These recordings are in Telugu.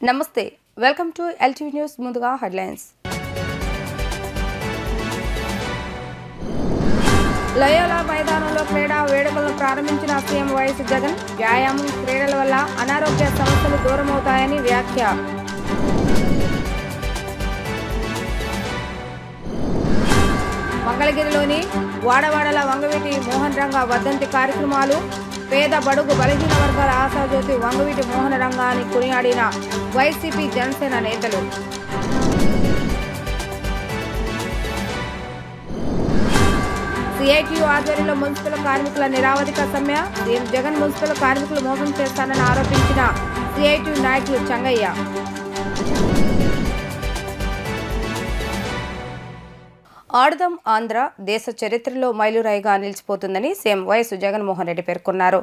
నమస్తే వెల్కమ్ టు ఎల్టీవీ న్యూస్ ముందుగా హెడ్లైన్స్ లయోలా మైదానంలో క్రీడా వేడుకలను ప్రారంభించిన సీఎం వైఎస్ జగన్ వ్యాయామం క్రీడల వల్ల అనారోగ్య సమస్యలు దూరమవుతాయని వ్యాఖ్య మంగళగిరిలోని వాడవాడల వంగవీటి మోహన్ రంగ వర్ధంతి కార్యక్రమాలు పేద బడుగు బలహీన వర్గాల ఆశాజ్యోతి వంగవీటి మోహన రంగాన్ని కొనియాడిన వైసీపీ జనసేన నేతలు సిఐటియు ఆధ్వర్యంలో మున్సిపల్ కార్మికుల నిరావధిక సమ్మె సీఎం జగన్ మున్సిపల్ కార్మికులు మోసం చేస్తానని ఆరోపించిన సిఐటియు నాయకులు చంగయ్య ఆడదాం ఆంధ్ర దేశ చరిత్రలో మైలురాయిగా నిలిచిపోతుందని సీఎం వైఎస్ జగన్మోహన్ రెడ్డి పేర్కొన్నారు.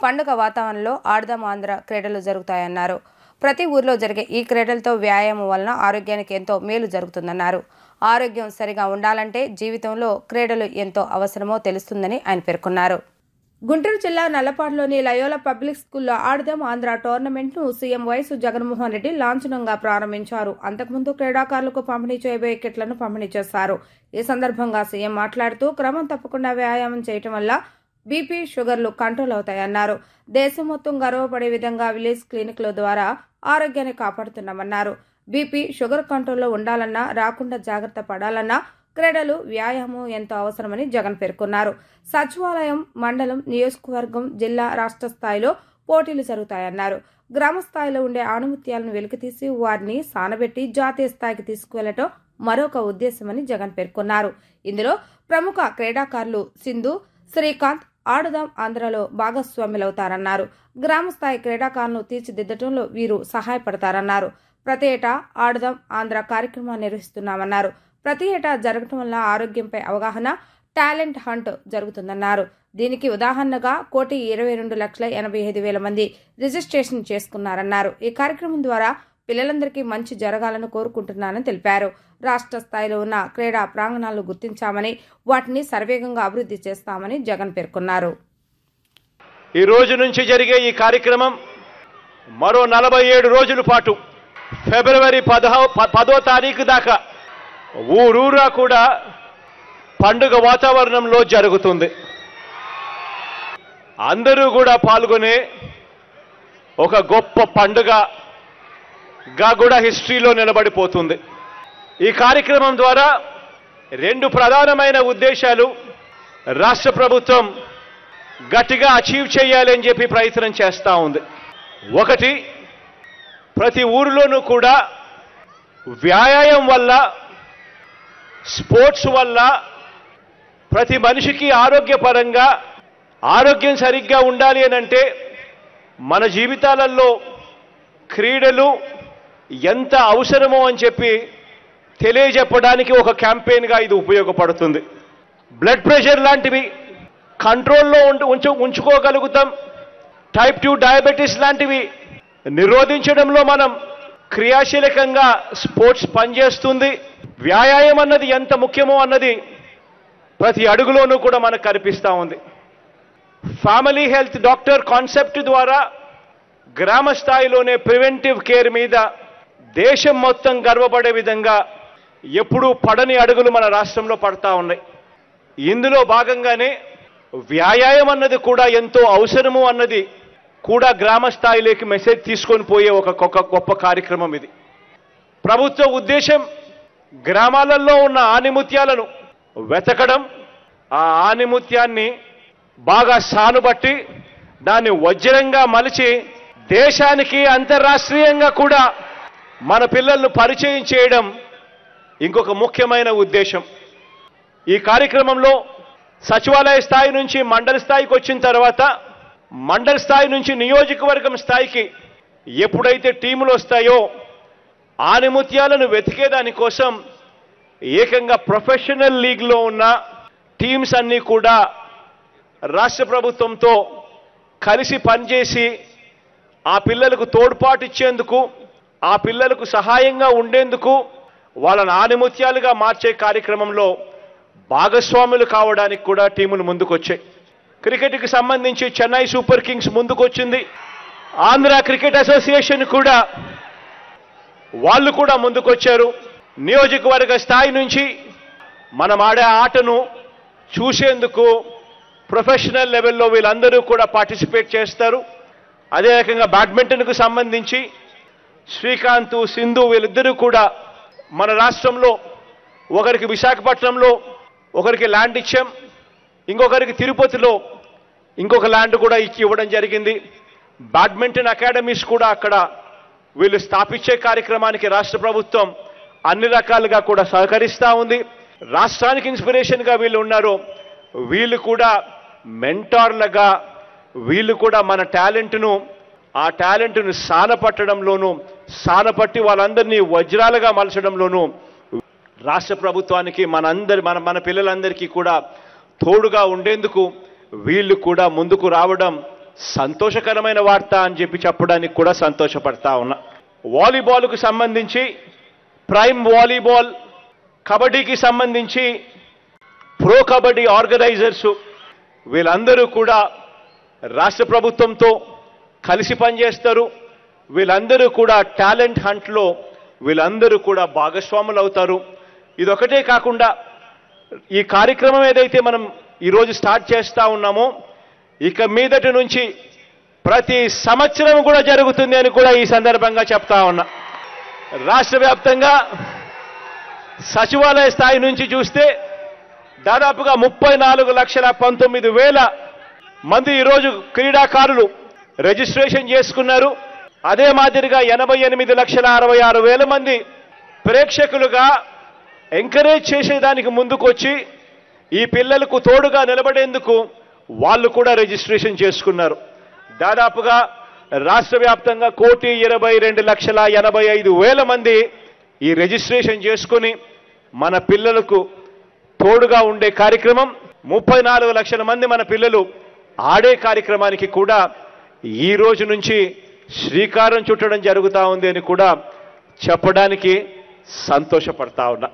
పండుగ వాతావరణంలో ఆడదాం ఆంధ్ర క్రీడలు జరుగుతాయన్నారు. ప్రతి ఊర్లో జరిగే ఈ క్రీడలతో వ్యాయామం వలన ఆరోగ్యానికి ఎంతో మేలు జరుగుతుందన్నారు. ఆరోగ్యం సరిగా ఉండాలంటే జీవితంలో క్రీడలు ఎంతో అవసరమో తెలుస్తుందని ఆయన పేర్కొన్నారు. గుంటూరు జిల్లా నల్లపాడులోని లయోలా పబ్లిక్ స్కూల్లో ఆడదాం ఆంధ్ర టోర్నమెంట్ను సీఎం వైఎస్ జగన్మోహన్ రెడ్డి లాంఛనంగా ప్రారంభించారు. అంతకుముందు క్రీడాకారులకు పంపిణీ చేయబోయే కిట్లను పంపిణీ చేశారు. ఈ సందర్భంగా సీఎం మాట్లాడుతూ క్రమం తప్పకుండా వ్యాయామం చేయటం వల్ల బీపీ షుగర్లు కంట్రోల్ అవుతాయన్నారు. దేశం మొత్తం గర్వపడే విధంగా విలేజ్ క్లినిక్ల ద్వారా ఆరోగ్యాన్ని కాపాడుతున్నామన్నారు. బీపీ షుగర్ కంట్రోల్లో ఉండాలన్నా రాకుండా జాగ్రత్త పడాలన్నా క్రీడలు వ్యాయామం ఎంతో అవసరమని జగన్ పేర్కొన్నారు. సచివాలయం మండలం నియోజకవర్గం జిల్లా రాష్ట్ర స్థాయిలో పోటీలు జరుగుతాయన్నారు. గ్రామ స్థాయిలో ఉండే ఆణిముత్యాలను వెలికితీసి వారిని సానబెట్టి జాతీయ స్థాయికి తీసుకువెళ్లటం మరొక ఉద్దేశమని జగన్ పేర్కొన్నారు. ఇందులో ప్రముఖ క్రీడాకారులు సింధు, శ్రీకాంత్ ఆడదాం ఆంధ్రలో భాగస్వాములవుతారన్నారు. గ్రామ స్థాయి క్రీడాకారులను తీర్చిదిద్దటంలో వీరు సహాయపడతారన్నారు. ప్రతి ఏటా ఆడదాం ఆంధ్ర కార్యక్రమాన్ని నిర్వహిస్తున్నామన్నారు. ప్రతి ఏటా జరగటం వల్ల ఆరోగ్యంపై అవగాహన, టాలెంట్ హంట్ జరుగుతుందన్నారు. దీనికి ఉదాహరణగా 1,22,85,000 మంది రిజిస్ట్రేషన్ చేసుకున్నారన్నారు. ఈ కార్యక్రమం ద్వారా పిల్లలందరికీ మంచి జరగాలని కోరుకుంటున్నానని తెలిపారు. రాష్ట్ర స్థాయిలో ఉన్న క్రీడా ప్రాంగణాలను గుర్తించామని వాటిని సర్వేగంగా అభివృద్ధి చేస్తామని జగన్ పేర్కొన్నారు. ఈ రోజు నుంచి జరిగే ఈ కార్యక్రమం మరో 47 రోజుల పాటు ఫిబ్రవరి 10వ తారీఖు దాకా ఊరూరా కూడా పండుగ వాతావరణంలో జరుగుతుంది. అందరూ కూడా పాల్గొనే ఒక గొప్ప పండుగగా కూడా హిస్టరీలో నిలబడిపోతుంది. ఈ కార్యక్రమం ద్వారా 2 ప్రధానమైన ఉద్దేశాలు రాష్ట్ర ప్రభుత్వం గట్టిగా అచీవ్ చేయాలని చెప్పి ప్రయత్నం చేస్తూ ఉంది. ఒకటి, ప్రతి ఊరిలోనూ కూడా వ్యాయామం వల్ల, స్పోర్ట్స్ వల్ల ప్రతి మనిషికి ఆరోగ్యపరంగా ఆరోగ్యం సరిగ్గా ఉండాలి అని అంటే మన జీవితాలలో క్రీడలు ఎంత అవసరమో అని చెప్పి తెలియజెప్పడానికి ఒక క్యాంపెయిన్గా ఇది ఉపయోగపడుతుంది. బ్లడ్ ప్రెషర్ లాంటివి కంట్రోల్లో ఉంచుకోగలుగుతాం. టైప్ 2 డయాబెటీస్ లాంటివి నిరోధించడంలో మనం క్రియాశీలకంగా స్పోర్ట్స్ పనిచేస్తుంది. వ్యాయామం అన్నది ఎంత ముఖ్యమో అన్నది ప్రతి అడుగులోనూ కూడా మనకు కనిపిస్తూ ఉంది. ఫ్యామిలీ హెల్త్ డాక్టర్ కాన్సెప్ట్ ద్వారా గ్రామ స్థాయిలోనే ప్రివెంటివ్ కేర్ మీద దేశం మొత్తం గర్వపడే విధంగా ఎప్పుడూ పడని అడుగులు మన రాష్ట్రంలో పడతా ఉన్నాయి. ఇందులో భాగంగానే వ్యాయామం అన్నది కూడా ఎంతో అవసరము అన్నది కూడా గ్రామ స్థాయిలోకి మెసేజ్ తీసుకొని పోయే ఒక గొప్ప కార్యక్రమం ఇది. ప్రభుత్వ ఉద్దేశం గ్రామాలలో ఉన్న ఆణిముత్యాలను వెతకడం, ఆ ఆణిముత్యాన్ని బాగా సానుబట్టి దాన్ని వజ్రంగా మలిచి దేశానికి అంతర్రాష్ట్రీయంగా కూడా మన పిల్లలను పరిచయం చేయడం ఇంకొక ముఖ్యమైన ఉద్దేశం. ఈ కార్యక్రమంలో సచివాలయ స్థాయి నుంచి మండల స్థాయికి వచ్చిన తర్వాత మండల స్థాయి నుంచి నియోజకవర్గం స్థాయికి ఎప్పుడైతే టీములు వస్తాయో ఆణిముత్యాలను వెతికేదానికోసం ఏకంగా ప్రొఫెషనల్ లీగ్లో ఉన్న టీమ్స్ అన్నీ కూడా రాష్ట్ర ప్రభుత్వంతో కలిసి పనిచేసి ఆ పిల్లలకు తోడ్పాటు ఇచ్చేందుకు, ఆ పిల్లలకు సహాయంగా ఉండేందుకు, వాళ్ళని ఆణిముత్యాలుగా మార్చే కార్యక్రమంలో భాగస్వాములు కావడానికి కూడా టీములు ముందుకొచ్చాయి. క్రికెట్కి సంబంధించి చెన్నై సూపర్ కింగ్స్ ముందుకొచ్చింది. ఆంధ్ర క్రికెట్ అసోసియేషన్ కూడా వాళ్ళు కూడా ముందుకొచ్చారు. నియోజకవర్గ స్థాయి నుంచి మనం ఆడే ఆటను చూసేందుకు ప్రొఫెషనల్ లెవెల్లో వీళ్ళందరూ కూడా పార్టిసిపేట్ చేస్తారు. అదే రకంగా బ్యాడ్మింటన్కు సంబంధించి శ్రీకాంత్, సింధు వీళ్ళిద్దరూ కూడా మన రాష్ట్రంలో ఒకరికి విశాఖపట్నంలో ఒకరికి ల్యాండ్ ఇచ్చాం, ఇంకొకరికి తిరుపతిలో ఇంకొక ల్యాండ్ కూడా ఇవ్వడం జరిగింది. బ్యాడ్మింటన్ అకాడమీస్ కూడా అక్కడ వీళ్ళు స్థాపించే కార్యక్రమానికి రాష్ట్ర ప్రభుత్వం అన్ని రకాలుగా కూడా సహకరిస్తూ ఉంది. రాష్ట్రానికి ఇన్స్పిరేషన్గా వీళ్ళు ఉన్నారు. వీళ్ళు కూడా మెంటార్లుగా వీళ్ళు కూడా మన టాలెంట్ను ఆ టాలెంట్ను సానపట్టడంలోనూ సానపట్టి వాళ్ళందరినీ వజ్రాలుగా మలచడంలోనూ రాష్ట్ర ప్రభుత్వానికి మన పిల్లలందరికీ కూడా తోడుగా ఉండేందుకు వీళ్ళు కూడా ముందుకు రావడం సంతోషకరమైన వార్త అని చెప్పడానికి కూడా సంతోషపడతా ఉన్నా. వాలీబాల్కు సంబంధించి ప్రైమ్ వాలీబాల్, కబడ్డీకి సంబంధించి ప్రో కబడ్డీ ఆర్గనైజర్సు వీళ్ళందరూ కూడా రాష్ట్ర ప్రభుత్వంతో కలిసి పనిచేస్తారు. వీళ్ళందరూ కూడా టాలెంట్ హంట్లో వీళ్ళందరూ కూడా భాగస్వాములు అవుతారు. ఇదొకటే కాకుండా ఈ కార్యక్రమం ఏదైతే మనం ఈరోజు స్టార్ట్ చేస్తూ ఉన్నామో ఇక మీదటి నుంచి ప్రతి సంవత్సరం కూడా జరుగుతుంది అని కూడా ఈ సందర్భంగా చెప్తా ఉన్నా. రాష్ట్ర వ్యాప్తంగా సచివాలయ స్థాయి నుంచి చూస్తే దాదాపుగా 34,19,000 మంది ఈరోజు క్రీడాకారులు రిజిస్ట్రేషన్ చేసుకున్నారు. అదే మాదిరిగా 88,66,000 మంది ప్రేక్షకులుగా ఎంకరేజ్ చేసేదానికి ముందుకొచ్చి ఈ పిల్లలకు తోడుగా నిలబడేందుకు వాళ్ళు కూడా రిజిస్ట్రేషన్ చేసుకున్నారు. దాదాపుగా రాష్ట్ర వ్యాప్తంగా 1,22,85,000 మంది ఈ రిజిస్ట్రేషన్ చేసుకుని మన పిల్లలకు తోడుగా ఉండే కార్యక్రమం, 34 లక్షల మంది మన పిల్లలు ఆడే కార్యక్రమానికి కూడా ఈ రోజు నుంచి శ్రీకారం చుట్టడం జరుగుతూ ఉంది అని కూడా చెప్పడానికి సంతోషపడతా ఉన్నా.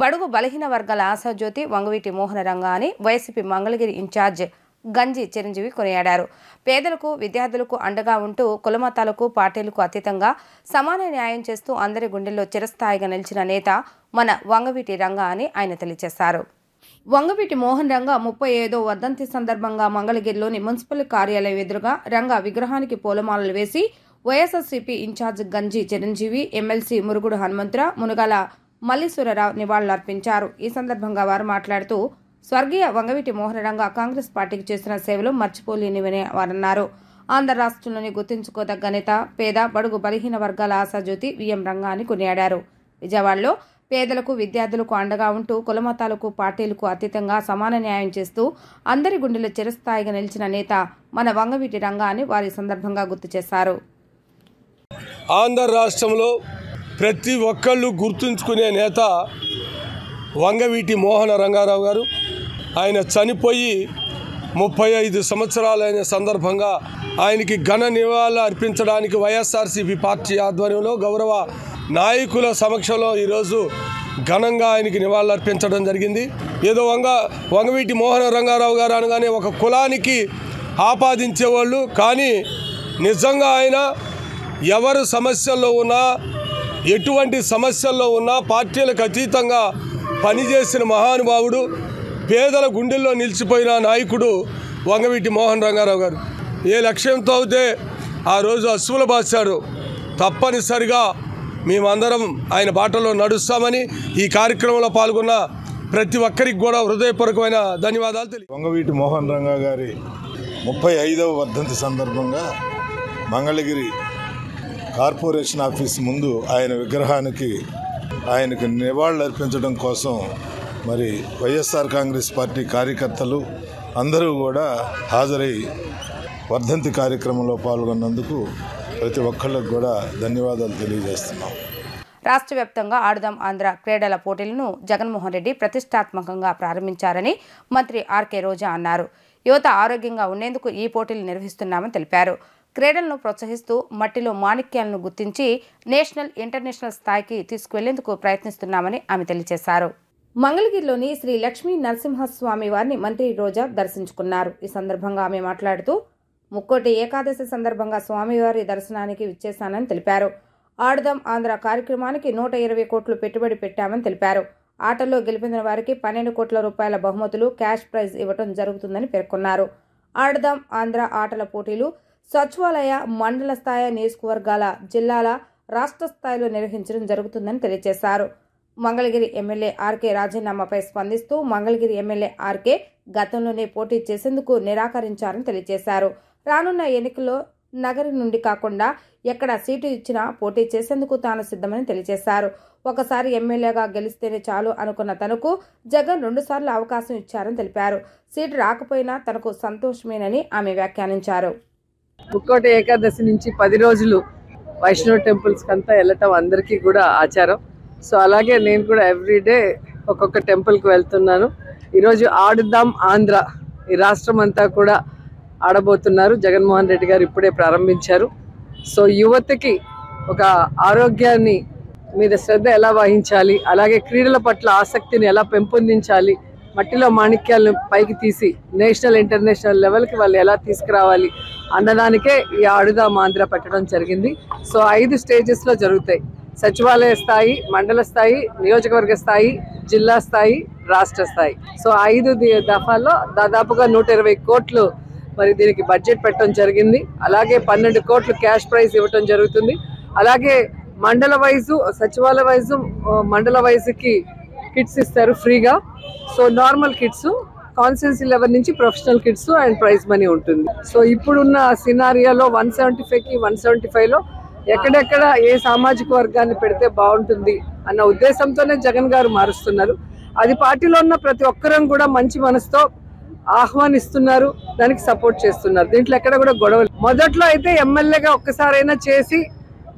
బడుగు బలహీన వర్గాల ఆశాజ్యోతి వంగవీటి మోహన రంగా అని వైసీపీ మంగళగిరి ఇన్ఛార్జ్ గంజి చిరంజీవి కొనియాడారు. పేదలకు, విద్యార్థులకు అండగా ఉంటూ కులమతాలకు, పార్టీలకు అతీతంగా సమాన న్యాయం చేస్తూ అందరి గుండెల్లో చిరస్థాయిగా నిలిచిన నేత మన వంగవీటి రంగా అని ఆయన తెలియజేశారు. వంగవీటి మోహన్ రంగా 35వ వర్ధంతి సందర్భంగా మంగళగిరిలోని మున్సిపల్ కార్యాలయం ఎదురుగా రంగా విగ్రహానికి పూలమాలలు వేసి వైఎస్ఆర్సీపీ ఇన్ఛార్జ్ గంజి చిరంజీవి, ఎమ్మెల్సీ మురుగుడు హనుమంతరావు, మునుగాల మల్లీశ్వరరావు నివాళులర్పించారు. ఈ సందర్భంగా వారు మాట్లాడుతూ స్వర్గీయ వంగవీటి మోహన రంగా కాంగ్రెస్ పార్టీకి చేసిన సేవలు మర్చిపోలేనివని వారన్నారు. ఆంధ్ర రాష్ట్రంలోని గుర్తుంచుకోదగ్గ నేత, పేద బడుగు బలహీన వర్గాల ఆశాజ్యోతి విఎం రంగా అని కొనియాడారు. విజయవాడలో పేదలకు, విద్యార్థులకు అండగా ఉంటూ కులమతాలకు, పార్టీలకు అతీతంగా సమాన న్యాయం చేస్తూ అందరి గుండెలో చిరస్థాయిగా నిలిచిన నేత మన వంగవీటి రంగా అని వారి సందర్భంగా గుర్తు చేశారు. ఆంధ్ర రాష్ట్రంలో ప్రతి ఒక్కళ్ళు గుర్తుంచుకునే నేత వంగవీటి మోహన రంగారావు గారు. ఆయన చనిపోయి 35 సంవత్సరాలైన సందర్భంగా ఆయనకి ఘన నివాళులు అర్పించడానికి వైఎస్ఆర్సీపీ పార్టీ ఆధ్వర్యంలో గౌరవ నాయకుల సమక్షంలో ఈరోజు ఘనంగా ఆయనకి నివాళులు అర్పించడం జరిగింది. ఏదో వంగవీటి మోహన రంగారావు గారు అనగానే ఒక కులానికి ఆపాదించేవాళ్ళు, కానీ నిజంగా ఆయన ఎవరు సమస్యల్లో ఉన్నా, ఎటువంటి సమస్యల్లో ఉన్నా పార్టీలకు అతీతంగా పనిచేసిన మహానుభావుడు, పేదల గుండెల్లో నిలిచిపోయిన నాయకుడు వంగవీటి మోహన్ రంగారావు గారు. ఏ లక్ష్యంతో అయితే ఆ రోజు అశ్వులు బాశాడు, తప్పనిసరిగా మేమందరం ఆయన బాటలో నడుస్తామని ఈ కార్యక్రమంలో పాల్గొన్న ప్రతి ఒక్కరికి కూడా హృదయపూర్వకమైన ధన్యవాదాలు వంగవీటి మోహన్ రంగా గారి 35వ వర్ధంతి సందర్భంగా మంగళగిరి కార్పొరేషన్ ఆఫీస్ ముందు ఆయన విగ్రహానికి ఆయనకు నివాళులు అర్పించడం కోసం మరి వైఎస్ఆర్ కాంగ్రెస్ పార్టీ కార్యకర్తలు అందరూ కూడా హాజరై వర్ధంతి కార్యక్రమంలో పాల్గొన్నందుకు ప్రతి ఒక్కళ్ళకు కూడా ధన్యవాదాలు తెలియజేస్తున్నాం. రాష్ట్ర వ్యాప్తంగా ఆడుదాం ఆంధ్ర క్రీడల పోటీలను జగన్మోహన్ రెడ్డి ప్రతిష్టాత్మకంగా ప్రారంభించారని మంత్రి ఆర్కే రోజా అన్నారు. యువత ఆరోగ్యంగా ఉండేందుకు ఈ పోటీలు నిర్వహిస్తున్నామని తెలిపారు. క్రీడలను ప్రోత్సహిస్తూ మట్టిలో మాణిక్యాలను గుర్తించి నేషనల్, ఇంటర్నేషనల్ స్థాయికి తీసుకువెళ్లేందుకు ప్రయత్నిస్తున్నామని ఆమె తెలియజేశారు. మంగళగిరిలోని శ్రీ లక్ష్మీ నరసింహస్వామి వారిని మంత్రి రోజా దర్శించుకున్నారు. ఈ సందర్భంగా ఆమె మాట్లాడుతూ ముక్కోటి ఏకాదశి సందర్భంగా స్వామివారి దర్శనానికి విచ్చేశానని తెలిపారు. ఆడదాం ఆంధ్ర కార్యక్రమానికి 120 కోట్లు పెట్టుబడి పెట్టామని తెలిపారు. ఆటల్లో గెలిపిన వారికి 12 కోట్ల రూపాయల బహుమతులు, క్యాష్ ప్రైజ్ ఇవ్వడం జరుగుతుందని పేర్కొన్నారు. ఆడదాం ఆంధ్ర ఆటల పోటీలు సచివాలయ, మండల స్థాయి, నియోజకవర్గాల, జిల్లాల, రాష్ట్ర స్థాయిలో నిర్వహించడం జరుగుతుందని తెలియజేశారు. మంగళగిరి ఎమ్మెల్యే ఆర్కే రాజీనామాపై స్పందిస్తూ మంగళగిరి ఎమ్మెల్యే ఆర్కే గతంలోనే పోటీ చేసేందుకు నిరాకరించారని తెలియజేశారు. రానున్న ఎన్నికల్లో నగరి నుండి కాకుండా ఎక్కడ సీటు ఇచ్చినా పోటీ చేసేందుకు తాను సిద్ధమని తెలియజేశారు. ఒకసారి ఎమ్మెల్యేగా గెలిస్తేనే చాలు అనుకున్న తనకు జగన్ 2 సార్లు అవకాశం ఇచ్చారని తెలిపారు. సీటు రాకపోయినా తనకు సంతోషమేనని ఆమె వ్యాఖ్యానించారు. ముక్కోటి ఏకాదశి నుంచి 10 రోజులు వైష్ణవ్ టెంపుల్స్కి అంతా వెళ్ళటం అందరికీ కూడా ఆచారం. సో అలాగే నేను కూడా ఎవ్రీడే ఒక్కొక్క టెంపుల్కి వెళ్తున్నాను. ఈరోజు ఆడుదాం ఆంధ్ర ఈ రాష్ట్రం అంతా కూడా ఆడబోతున్నారు. జగన్మోహన్ రెడ్డి గారు ఇప్పుడే ప్రారంభించారు. సో యువతకి ఒక ఆరోగ్యాన్ని మీద శ్రద్ధ ఎలా వహించాలి, అలాగే క్రీడల పట్ల ఆసక్తిని ఎలా పెంపొందించాలి, మట్టిలో మాణిక్యాలను పైకి తీసి నేషనల్ ఇంటర్నేషనల్ లెవెల్కి వాళ్ళు ఎలా తీసుకురావాలి అన్నదానికే ఈ ఆడుదాం ఆంధ్ర పెట్టడం జరిగింది. సో 5 స్టేజెస్లో జరుగుతాయి. సచివాలయ స్థాయి, మండల స్థాయి, నియోజకవర్గ స్థాయి, జిల్లా స్థాయి, రాష్ట్ర స్థాయి. సో 5 దఫాల్లో దాదాపుగా 120 కోట్లు మరి దీనికి బడ్జెట్ పెట్టడం జరిగింది. అలాగే 12 కోట్లు క్యాష్ ప్రైజ్ ఇవ్వటం జరుగుతుంది. అలాగే మండల వైజు, సచివాలయ వైజు, మండల వైజుకి కిట్స్ ఇస్తారు ఫ్రీగా. So normal kits, constituency level నుంచి professional kits and prize money ఉంటుంది. సో ఇప్పుడున్న సినారియాలో 175కి 175లో ఎక్కడెక్కడ ఏ సామాజిక వర్గాన్ని పెడితే బాగుంటుంది అన్న ఉద్దేశంతోనే జగన్ గారు మారుస్తున్నారు. అది పార్టీలో ఉన్న ప్రతి ఒక్కరం కూడా మంచి మనసుతో ఆహ్వానిస్తున్నారు, దానికి సపోర్ట్ చేస్తున్నారు. దీంట్లో ఎక్కడ కూడా గొడవలు. మొదట్లో అయితే ఎమ్మెల్యేగా ఒక్కసారైనా చేసి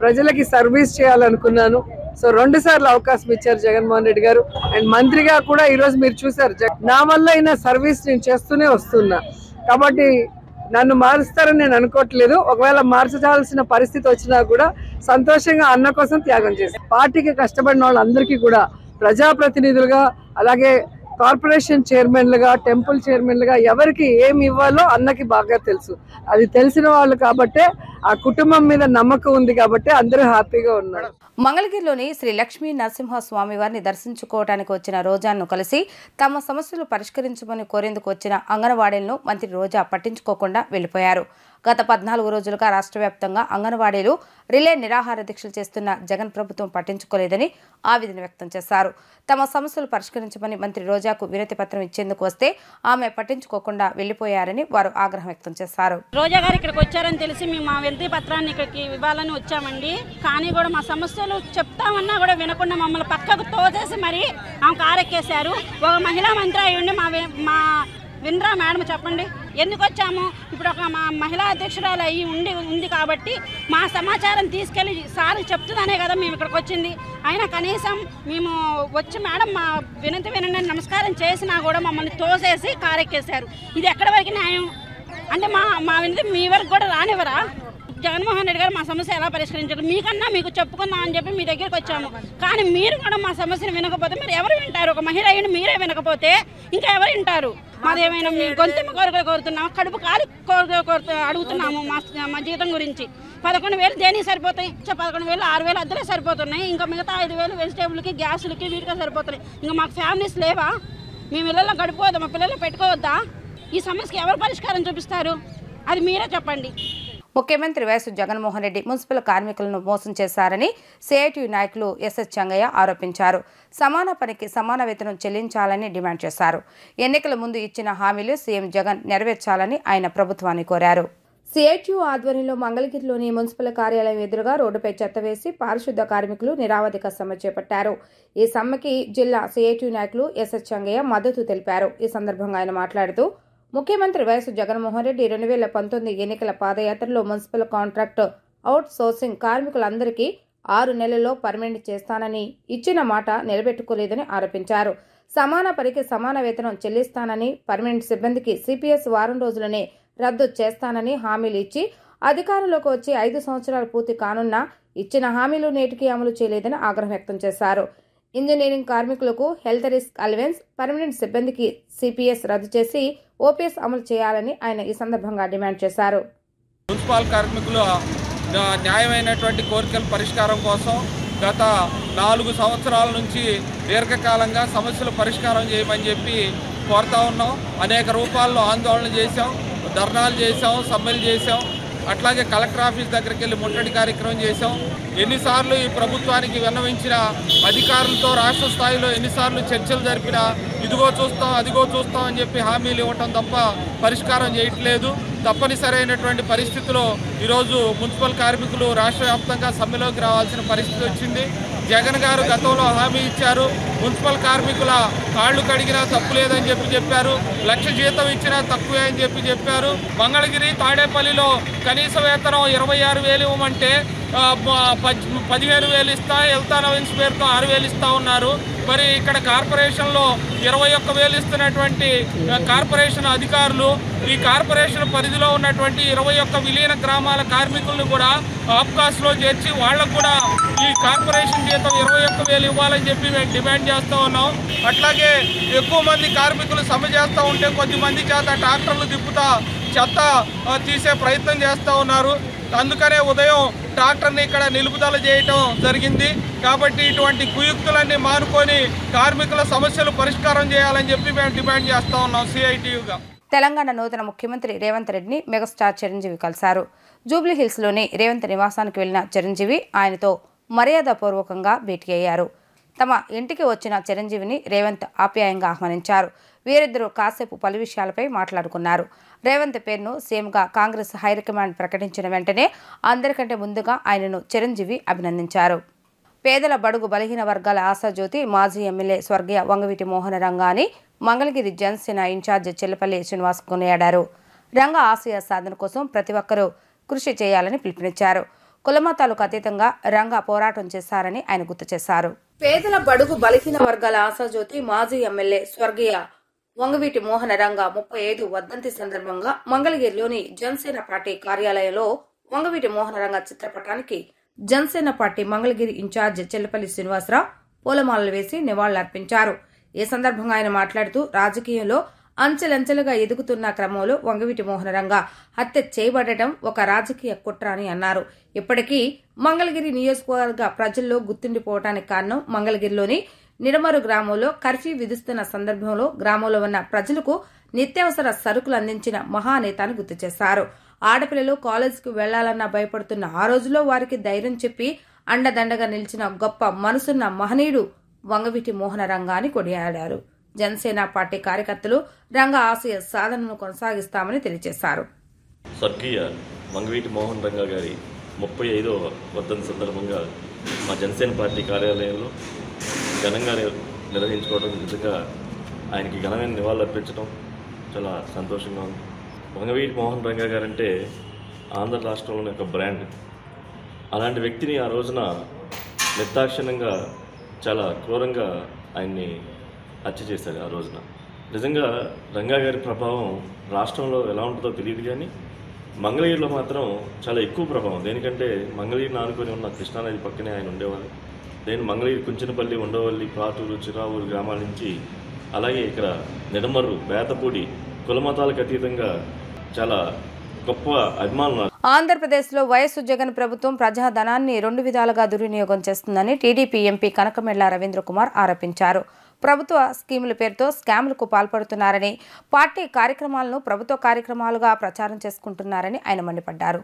ప్రజలకి సర్వీస్ చేయాలనుకున్నాను. సో 2 సార్లు అవకాశం ఇచ్చారు జగన్మోహన్ రెడ్డి గారు. అండ్ మంత్రిగా కూడా ఈరోజు మీరు చూసారు, నా వల్ల అయిన సర్వీస్ నేను చేస్తూనే వస్తున్నా. కాబట్టి నన్ను మారుస్తారని నేను అనుకోవట్లేదు. ఒకవేళ మార్చాల్సిన పరిస్థితి వచ్చినా కూడా సంతోషంగా అన్న కోసం త్యాగం చేశాను. పార్టీకి కష్టపడిన వాళ్ళందరికీ కూడా ప్రజాప్రతినిధులుగా, అలాగే కార్పొరేషన్ చైర్మన్లుగా, టెంపుల్ చైర్మన్లుగా ఎవరికి ఏమి ఇవ్వాలో అన్నకి బాగా తెలుసు. అది తెలిసిన వాళ్ళు కాబట్టే, ఆ కుటుంబం మీద నమ్మకం ఉంది కాబట్టి అందరూ హ్యాపీగా ఉన్నారు. మంగళగిరిలోని శ్రీ లక్ష్మీ నరసింహ స్వామి వారిని దర్శించుకోవడానికి వచ్చిన రోజాను కలిసి తమ సమస్యలు పరిష్కరించమని కోరేందుకు వచ్చిన అంగన్వాడీలను మంత్రి రోజా పట్టించుకోకుండా వెళ్లిపోయారు. గత 14 రోజులుగా రాష్ట్ర వ్యాప్తంగా అంగన్వాడీలు రిలే నిరాహార దీక్షలు చేస్తున్న జగన్ ప్రభుత్వం పట్టించుకోలేదని ఆవేదన వ్యక్తం చేశారు. తమ సమస్యలు పరిష్కరించమని మంత్రి రోజాకు వినతి పత్రం ఇచ్చేందుకు వస్తే ఆమె పట్టించుకోకుండా వెళ్లిపోయారని వారు ఆగ్రహం వ్యక్తం చేశారు. రోజా గారు ఇక్కడికి వచ్చారని తెలిసి మేము మా వినతి పత్రాన్ని ఇక్కడికి ఇవ్వాలని వచ్చామండి. కానీ కూడా మా సమస్యలు చెప్తామన్నా కూడా వినకుండా మమ్మల్ని పక్కకు తోసేసి మరి ఆమె కారెక్కేశారు. ఒక మహిళా మంత్రి అయి ఉండి మా వినరా మేడం చెప్పండి, ఎందుకు వచ్చాము? ఇప్పుడు ఒక మా మహిళా అధ్యక్షురాలు అయ్యి ఉంది కాబట్టి మా సమాచారం తీసుకెళ్ళి సార్కి చెప్తుందనే కదా మేము ఇక్కడికి వచ్చింది. అయినా కనీసం మేము వచ్చి మేడం మా వినతి వినండి నమస్కారం చేసినా కూడా మమ్మల్ని తోసేసి కారెక్కేశారు. ఇది ఎక్కడి వరకు న్యాయం? అంటే మా వినతి మీ వరకు కూడా రానివ్వరా? జగన్మోహన్ రెడ్డి గారు మా సమస్య ఎలా పరిష్కరించారు? మీకన్నా మీకు చెప్పుకుందాం అని చెప్పి మీ దగ్గరికి వచ్చాము. కానీ మీరు కూడా మా సమస్యను వినకపోతే మరి ఎవరు వింటారు? ఒక మహిళ అయిన మీరే వినకపోతే ఇంకా ఎవరు వింటారు? మాదేమైనా మీ గొంతెమ్మ కోరికలు కోరుతున్నాము, కడుపు కాలు అడుగుతున్నాము మా జీతం గురించి. 11,000 దేనికి సరిపోతాయి? 11,000 6,000 అద్దెలే సరిపోతున్నాయి. ఇంకా మిగతా 5,000 వెజిటేబుల్కి, గ్యాసులకి, వీటికే సరిపోతున్నాయి. ఇంకా మాకు ఫ్యామిలీస్ లేవా? మేము ఇళ్ళల్లో గడిపోవద్దా? మా పిల్లలు పెట్టుకోవద్దా? ఈ సమస్యకి ఎవరు పరిష్కారం చూపిస్తారు? అది మీరే చెప్పండి. ముఖ్యమంత్రి వైఎస్ జగన్మోహన్ రెడ్డి మున్సిపల్ కార్మికులను మోసం చేశారని సిఐటియు నాయకులు ఎస్ఎస్ చెంగయ్య ఆరోపించారు. సమాన పనికి సమాన వేతనం చెల్లించాలని డిమాండ్ చేశారు. ఎన్నికల ముందు ఇచ్చిన హామీలు సీఎం జగన్ నెరవేర్చాలని ఆయన ప్రభుత్వాన్ని కోరారు. సిఐటియు ఆధ్వర్యంలో మంగళగిరిలోని మున్సిపల్ కార్యాలయం ఎదురుగా రోడ్డుపై చెత్త వేసి పారిశుద్ధ కార్మికులు నిరావధిక సమ్మె చేపట్టారు. ఈ సమ్మెకి జిల్లా సిఐటియు నాయకులు ఎస్ఎస్ చెంగయ్య మద్దతు తెలిపారు. ఈ సందర్భంగా ఆయన మాట్లాడుతూ ముఖ్యమంత్రి వైఎస్ జగన్మోహన్ రెడ్డి 2019 ఎన్నికల పాదయాత్రలో మున్సిపల్ కాంట్రాక్ట్ అవుట్ సోర్సింగ్ కార్మికులందరికీ 6 నెలల్లో పర్మనెంట్ చేస్తానని ఇచ్చిన మాట నిలబెట్టుకోలేదని ఆరోపించారు. సమాన పనికి సమాన వేతనం చెల్లిస్తానని, పర్మనెంట్ సిబ్బందికి సిపిఎస్ వారం రోజులనే రద్దు చేస్తానని హామీలు ఇచ్చి అధికారంలోకి వచ్చి 5 సంవత్సరాలు పూర్తి కానున్నా ఇచ్చిన హామీలు నేటికి అమలు చేయలేదని ఆగ్రహం వ్యక్తం చేశారు. ఇంజనీరింగ్ కార్మికులకు హెల్త్ రిస్క్ అలవెన్స్, పర్మనెంట్ సిబ్బందికి సిపిఎస్ రద్దు చేసి ఓపీఎస్ అమలు చేయాలని ఆయన ఈ సందర్భంగా డిమాండ్ చేశారు. మున్సిపల్ కార్మికుల న్యాయమైనటువంటి కోరికల పరిష్కారం కోసం గత 4 సంవత్సరాల నుంచి దీర్ఘకాలంగా సమస్యలు పరిష్కారం చేయమని చెప్పి కోరుతా ఉన్నాం. అనేక రూపాల్లో ఆందోళన చేశాం, ధర్నాలు చేశాం, సమ్మెలు చేశాం. అట్లాగే కలెక్టర్ ఆఫీస్ దగ్గరికి వెళ్ళి ముట్టడి కార్యక్రమం చేశాం. ఎన్నిసార్లు ఈ ప్రభుత్వానికి విన్నవించిన అధికారులతో రాష్ట్ర స్థాయిలో ఎన్నిసార్లు చర్చలు జరిపినా ఇదిగో చూస్తాం అదిగో చూస్తాం అని చెప్పి హామీలు ఇవ్వటం తప్ప పరిష్కారం చేయట్లేదు. తప్పనిసరైనటువంటి పరిస్థితిలో ఈరోజు మున్సిపల్ కార్మికులు రాష్ట్ర వ్యాప్తంగా సమ్మెలోకి రావాల్సిన పరిస్థితి వచ్చింది. జగన్ గారు గతంలో హామీ ఇచ్చారు, మున్సిపల్ కార్మికుల కాళ్ళు కడిగినా తప్పు లేదని చెప్పారు, 1,00,000 జీతం ఇచ్చినా తక్కువే అని చెప్పారు. మంగళగిరి తాడేపల్లిలో కనీస వేతనం 26,000 ఇవ్వమంటే 15,000 ఇస్తా, వెళ్తా నవీన్స్ పేరుతో 6,000 ఇస్తా ఉన్నారు. మరి ఇక్కడ కార్పొరేషన్లో 21,000 ఇస్తున్నటువంటి కార్పొరేషన్ అధికారులు ఈ కార్పొరేషన్ పరిధిలో ఉన్నటువంటి 21 విలీన గ్రామాల కార్మికులను కూడా ఆప్కాస్లో చేర్చి వాళ్ళకు కూడా ఈ కార్పొరేషన్ జీతం 21,000 ఇవ్వాలని చెప్పి మేము డిమాండ్ చేస్తూ ఉన్నాం. అట్లాగే ఎక్కువ మంది కార్మికులు సమ్మె చేస్తూ ఉంటే కొద్దిమంది చేత ట్రాక్టర్లు తిప్పుతా చెత్త తీసే ప్రయత్నం చేస్తూ ఉన్నారు. అందుకనే ఉదయం ట్రాక్టర్ని ఇక్కడ నిలుపుదల చేయటం జరిగింది. కాబట్టి ఇటువంటి కుయుక్తులన్నీ మానుకొని కార్మికుల సమస్యలు పరిష్కారం చేయాలని చెప్పి మేము డిమాండ్ చేస్తూ ఉన్నాం సిఐటియుగా. తెలంగాణ నూతన ముఖ్యమంత్రి రేవంత్ రెడ్డిని మెగాస్టార్ చిరంజీవి కలిశారు. జూబ్లీహిల్స్లోని రేవంత్ నివాసానికి వెళ్లిన చిరంజీవి ఆయనతో మర్యాదపూర్వకంగా భేటీ అయ్యారు. తమ ఇంటికి వచ్చిన చిరంజీవిని రేవంత్ ఆప్యాయంగా ఆహ్వానించారు. వీరిద్దరూ కాసేపు పలు విషయాలపై మాట్లాడుకున్నారు. రేవంత్ పేరును సీఎంగా కాంగ్రెస్ హైకమాండ్ ప్రకటించిన వెంటనే అందరికంటే ముందుగా ఆయనను చిరంజీవి అభినందించారు. పేదల బడుగు బలహీన వర్గాల ఆశాజ్యోతి మాజీ ఎమ్మెల్యే స్వర్గీయ వంగవీటి మోహన రంగాని మంగళగిరి జనసేన ఇన్ఛార్జ్ చెల్లపల్లి శ్రీనివాస్ కొనియాడారు. రంగా ఆశయ సాధన కోసం ప్రతి ఒక్కరూ కృషి చేయాలని పిలుపునిచ్చారు. కులమతాలకు అతీతంగా రంగా పోరాటం చేశారని ఆయన గుర్తు చేశారు. పేదల బడుగు బలహీన వర్గాల ఆశాజ్యోతి మాజీ ఎమ్మెల్యే స్వర్గీయ వంగవీటి మోహన రంగా 35 వర్ధంతి సందర్భంగా మంగళగిరిలోని జనసేన పార్టీ కార్యాలయంలో వంగవీటి మోహన రంగా చిత్రపటానికి జనసేన పార్టీ మంగళగిరి ఇన్ఛార్జ్ చెల్లపల్లి శ్రీనివాసరావు పూలమాలలు వేసి నివాళులర్పించారు. ఈ సందర్భంగా ఆయన మాట్లాడుతూ రాజకీయంలో అంచెలంచెలుగా ఎదుగుతున్న క్రమంలో వంగవీటి మోహన రంగా హత్య చేయబడటం ఒక రాజకీయ కుట్ర అని అన్నారు. ఇప్పటికీ మంగళగిరి నియోజకవర్గ ప్రజల్లో గుర్తుండిపోవటానికి కారణం మంగళగిరిలోని నిడమరు గ్రామంలో కర్ఫ్యూ విధిస్తున్న సందర్భంలో గ్రామంలో ఉన్న ప్రజలకు నిత్యావసర సరుకులు అందించిన మహానేత అని గుర్తు చేశారు. ఆడపిల్లలు కాలేజీకి వెళ్లాలన్నా భయపడుతున్న ఆ రోజుల్లో వారికి ధైర్యం చెప్పి అండదండగా నిలిచిన గొప్ప మనసున్న మహనీయుడు వంగవీటి మోహన రంగా అని కొనియాడారు. జనసేన పార్టీ కార్యకర్తలు రంగా ఆశయ సాధనను కొనసాగిస్తామని తెలియజేశారు. స్వర్గీయ వంగవీటి మోహన్ రంగా గారి 35వ వర్ధంతి సందర్భంగా మా జనసేన పార్టీ కార్యాలయంలో ఘనంగా నిర్వహించుకోవడం, నిజంగా ఆయనకి ఘనమైన నివాళులు అర్పించడం చాలా సంతోషంగా ఉంది. వంగవీటి మోహన్ రంగా గారంటే ఆంధ్ర రాష్ట్రంలోని ఒక బ్రాండ్. అలాంటి వ్యక్తిని ఆ రోజున నిర్దాక్షిణ్యంగా చాలా క్రూరంగా ఆయన్ని హత్య చేశారు. ఆ రోజున నిజంగా రంగా గారి ప్రభావం రాష్ట్రంలో ఎలా ఉంటుందో తెలియదు, కానీ మంగళగిరిలో మాత్రం చాలా ఎక్కువ ప్రభావం. దేనికంటే మంగళగిరిని ఆనుకొని ఉన్న కృష్ణానది పక్కనే ఆయన ఉండేవారు. నేను మంగళగిరి కుంచనపల్లి, ఉండవల్లి, ప్రాటూరు, చిరావూరు గ్రామాల నుంచి, అలాగే ఇక్కడ నిడమర్రు, బేతపూడి కులమతాలకు అతీతంగా చాలా గొప్ప అభిమానులు. ఆంధ్రప్రదేశ్లో వైఎస్ జగన్ ప్రభుత్వం ప్రజాధనాన్ని 2 విధాలుగా దుర్వినియోగం చేస్తుందని టీడీపీ ఎంపీ కనకమెళ్ల రవీంద్ర కుమార్ ఆరోపించారు. ప్రభుత్వ స్కీముల పేరుతో స్కామ్లకు పాల్పడుతున్నారని, పార్టీ కార్యక్రమాలను ప్రభుత్వ కార్యక్రమాలుగా ప్రచారం చేసుకుంటున్నారని ఆయన మండిపడ్డారు.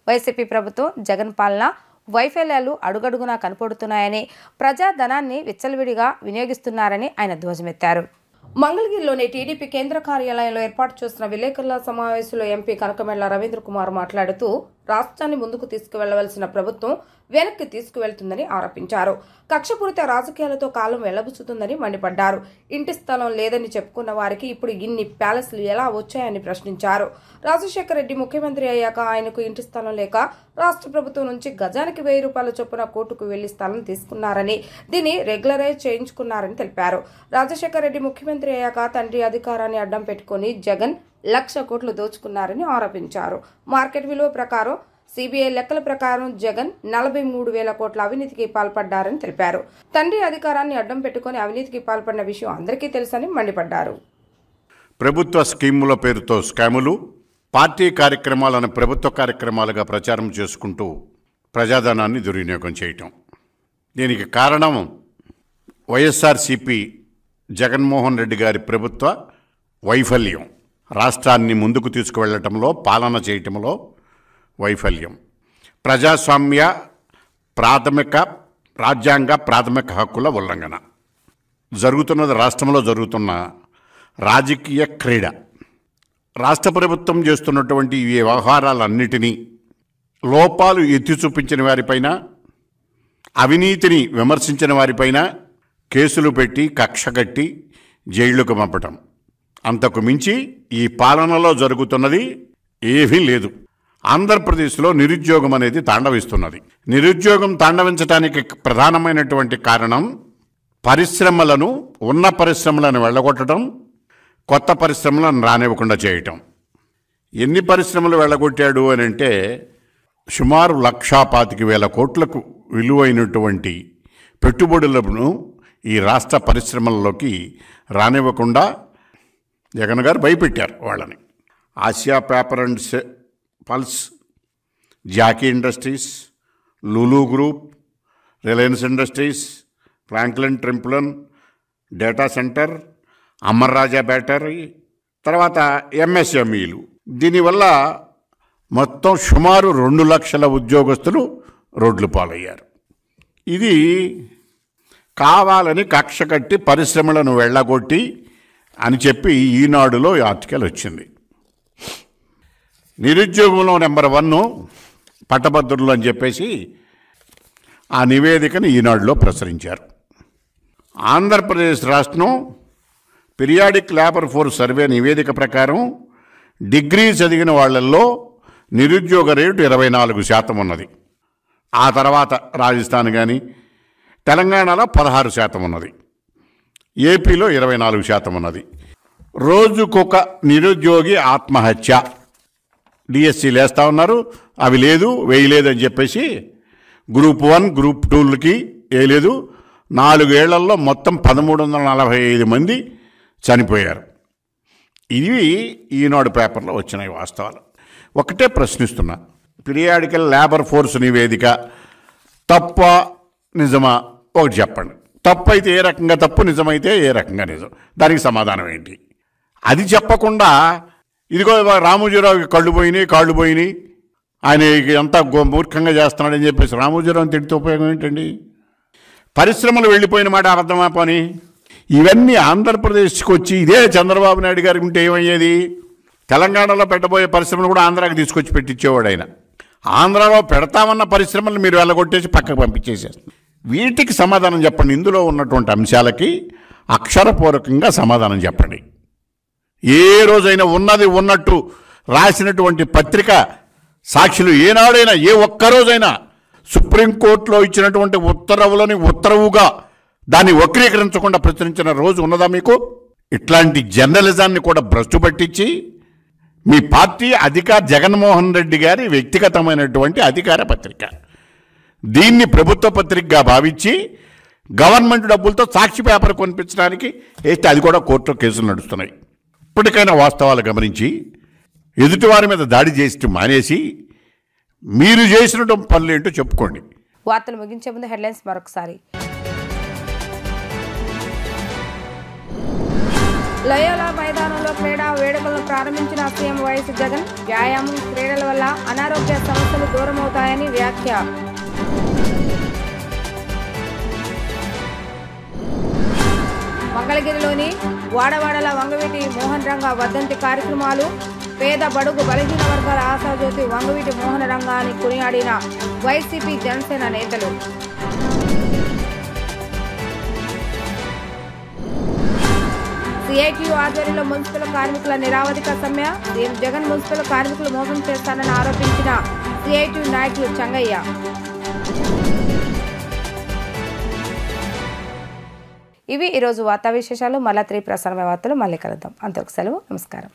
వైసీపీ ప్రభుత్వం జగన్ పాలన వైఫల్యాలు అడుగడుగునా కనపడుతున్నాయని, ప్రజాధనాన్ని విచ్చలవిడిగా వినియోగిస్తున్నారని ఆయన ధ్వజమెత్తారు. మంగళగిరిలోని టీడీపీ కేంద్ర కార్యాలయంలో ఏర్పాటు చేసిన విలేకరుల సమావేశంలో ఎంపీ కనకమెళ్ల రవీంద్ర కుమార్ మాట్లాడుతూ రాష్ట్రాన్ని ముందుకు తీసుకువెళ్లవలసిన ప్రభుత్వం వెనక్కి తీసుకువెళ్తుందని ఆరోపించారు. కక్షపూరిత రాజకీయాలతో కాలం వెళ్లబుచ్చుతుందని మండిపడ్డారు. ఇంటి స్థలం లేదని చెప్పుకున్న వారికి ఇప్పుడు ఇన్ని ప్యాలెస్లు ఎలా వచ్చాయని ప్రశ్నించారు. రాజశేఖర రెడ్డి ముఖ్యమంత్రి అయ్యాక ఆయనకు ఇంటి స్థలం లేక రాష్ట్ర ప్రభుత్వం నుంచి గజానికి 1000 రూపాయల చొప్పున కోర్టుకు వెళ్లి స్థలం తీసుకున్నారని, దీన్ని రెగ్యులరైజ్ చేయించుకున్నారని తెలిపారు. రాజశేఖర రెడ్డి ముఖ్యమంత్రి అయ్యాక తండ్రి అధికారాన్ని అడ్డం పెట్టుకుని జగన్ 1,00,000 కోట్లు దోచుకున్నారని ఆరోపించారు. మార్కెట్ విలువ ప్రకారం సిబిఐ లెక్కల ప్రకారం జగన్ 43,000 కోట్ల అవినీతికి పాల్పడ్డారని తెలిపారు. తండ్రి అధికారాన్ని అడ్డం పెట్టుకుని అవినీతికి పాల్పడిన విషయం అందరికీ తెలుసని మండిపడ్డారు. ప్రభుత్వ స్కీముల పేరుతో స్కాములు, పార్టీ కార్యక్రమాలను ప్రభుత్వ కార్యక్రమాలుగా ప్రచారం చేసుకుంటూ ప్రజాధనాన్ని దుర్వినియోగం చేయటం. దీనికి కారణం వైఎస్ఆర్సీపీ జగన్మోహన్ రెడ్డి గారి ప్రభుత్వ వైఫల్యం, రాష్ట్రాన్ని ముందుకు తీసుకువెళ్ళటంలో, పాలన చేయటంలో వైఫల్యం, ప్రజాస్వామ్య రాజ్యాంగ ప్రాథమిక హక్కుల ఉల్లంఘన జరుగుతున్నది. రాష్ట్రంలో జరుగుతున్న రాజకీయ క్రీడ, రాష్ట్ర ప్రభుత్వం చేస్తున్నటువంటి ఈ వ్యవహారాలన్నిటినీ, లోపాలు ఎత్తి చూపించిన వారిపైన, అవినీతిని విమర్శించిన వారిపైన కేసులు పెట్టి కక్ష కట్టి జైళ్లకు పంపటం. అంతకు మించి ఈ పాలనలో జరుగుతున్నది ఏమీ లేదు. ఆంధ్రప్రదేశ్లో నిరుద్యోగం అనేది తాండవిస్తున్నది. నిరుద్యోగం తాండవించడానికి ప్రధానమైనటువంటి కారణం పరిశ్రమలను, ఉన్న పరిశ్రమలను వెళ్ళగొట్టడం, కొత్త పరిశ్రమలను రానివ్వకుండా చేయటం. ఎన్ని పరిశ్రమలు వెళ్ళగొట్టాడు అని అంటే సుమారు 1,25,000 కోట్లకు విలువైనటువంటి పెట్టుబడులను ఈ రాష్ట్ర పరిశ్రమల్లోకి రానివ్వకుండా జగన్ గారు భయపెట్టారు వాళ్ళని. Asia paper and pulse, Jockey industries, Lulu group, Reliance industries, Franklin Templeton data centre, Amar Raja battery, తర్వాత ఎంఎస్ఎంఈలు. దీనివల్ల మొత్తం సుమారు 2 లక్షల ఉద్యోగస్తులు రోడ్లు పాలయ్యారు. ఇది కావాలని కక్ష కట్టి పరిశ్రమలను వెళ్ళగొట్టి అని చెప్పి ఈనాడులో ఆర్టికల్ వచ్చింది. నిరుద్యోగంలో నెంబర్ 1 పట్టభద్రులు అని చెప్పేసి ఆ నివేదికను ఈనాడులో ప్రచురించారు. ఆంధ్రప్రదేశ్ రాష్ట్రం పీరియాడిక్ లేబర్ ఫోర్స్ సర్వే నివేదిక ప్రకారం డిగ్రీ చదివిన వాళ్ళల్లో నిరుద్యోగ రేటు 24% ఉన్నది. ఆ తర్వాత రాజస్థాన్ కానీ తెలంగాణలో 16% ఉన్నది, ఏపీలో 24% ఉన్నది. రోజుకొక నిరుద్యోగి ఆత్మహత్య, డిఎస్సీలు వేస్తూ ఉన్నారు, అవి లేదు వేయలేదు అని చెప్పేసి గ్రూప్ 1 గ్రూప్ 2లకి వేయలేదు. 4 ఏళ్లలో మొత్తం 1345 మంది చనిపోయారు. ఇవి ఈనాడు పేపర్లో వచ్చినాయి వాస్తవాలు. ఒకటే ప్రశ్నిస్తున్నా, పీరియాడికల్ లేబర్ ఫోర్స్ నివేదిక తప్ప నిజమా ఒకటి చెప్పండి. తప్పు అయితే ఏ రకంగా తప్పు, నిజమైతే ఏ రకంగా నిజం, దానికి సమాధానం ఏంటి? అది చెప్పకుండా ఇదిగో రామోజీరావుకి కాళ్ళు పోయినాయి, ఆయన ఎంత మూర్ఖంగా చేస్తున్నాడని చెప్పేసి రామోజీరావుని తిడితే ఉపయోగం ఏంటండి? పరిశ్రమలు వెళ్ళిపోయిన మాట అర్థమా పని? ఇవన్నీ ఆంధ్రప్రదేశ్కి వచ్చి ఇదే చంద్రబాబు నాయుడు గారికి ఉంటే ఏమయ్యేది? తెలంగాణలో పెట్టబోయే పరిశ్రమలు కూడా ఆంధ్రాకి తీసుకొచ్చి పెట్టించేవాడు ఆయన. ఆంధ్రాలో పెడతామన్న పరిశ్రమలు మీరు వెళ్ళగొట్టేసి పక్కకు పంపించేసేస్తారు. వీటికి సమాధానం చెప్పండి. ఇందులో ఉన్నటువంటి అంశాలకి అక్షరపూర్వకంగా సమాధానం చెప్పండి. ఏ రోజైనా ఉన్నది ఉన్నట్టు రాసినటువంటి పత్రిక సాక్షులు ఏనాడైనా, ఏ ఒక్కరోజైనా సుప్రీంకోర్టులో ఇచ్చినటువంటి ఉత్తర్వులని ఉత్తర్వుగా దాన్ని వక్రీకరించకుండా ప్రచురించిన రోజు ఉన్నదా మీకు? ఇట్లాంటి జర్నలిజాన్ని కూడా భ్రష్టు పట్టించి మీ పార్టీ జగన్మోహన్ రెడ్డి గారి వ్యక్తిగతమైనటువంటి అధికార పత్రిక, దీన్ని ప్రభుత్వ పత్రికగా భావించి గవర్నమెంట్ డబ్బులతో సాక్షి పేపర్ కొనిపించడానికి వేస్తే అది కూడా కోర్టులో కేసులు నడుస్తున్నాయి. ఇప్పటికైనా వాస్తవాలు గమనించి ఎదుటివారి మీద దాడి చేసి మానేసి మీరు చేసిన పనులు ఏంటో చెప్పుకోండి. వార్తలు ముగించే ముందు హెడ్లైన్స్ మరొకసారి. లయోలా మైదానంలో క్రీడా వేడుకలను ప్రారంభించిన సీఎం వైఎస్ జగన్. వ్యాయామం, క్రీడల వల్ల అనారోగ్య సమస్యలు దూరమవుతాయని వ్యాఖ్య. మంగళగిరిలోని వాడవాడల వంగవీటి మోహన్ రంగ వర్ధంతి కార్యక్రమాలు. పేద బడుగు బలహీన వర్గాల ఆశాజ్యోతి వంగవీటి మోహన రంగాన్ని కొనియాడిన వైసీపీ జనసేన నేతలు. సిఐటియు ఆధ్వర్యంలో మున్సిపల్ కార్మికుల నిరావధిక సమ్మె. సీఎం జగన్ మున్సిపల్ కార్మికులు మోసం చేస్తానని ఆరోపించిన సిఐటియు నాయకులు చంగయ్య. ఇవి ఈరోజు వార్తా విశేషాలు. మళ్ళా 3 ప్రసారమైన వార్తలు మళ్ళీ కలుద్దాం. అంతకు సెలవు. నమస్కారం.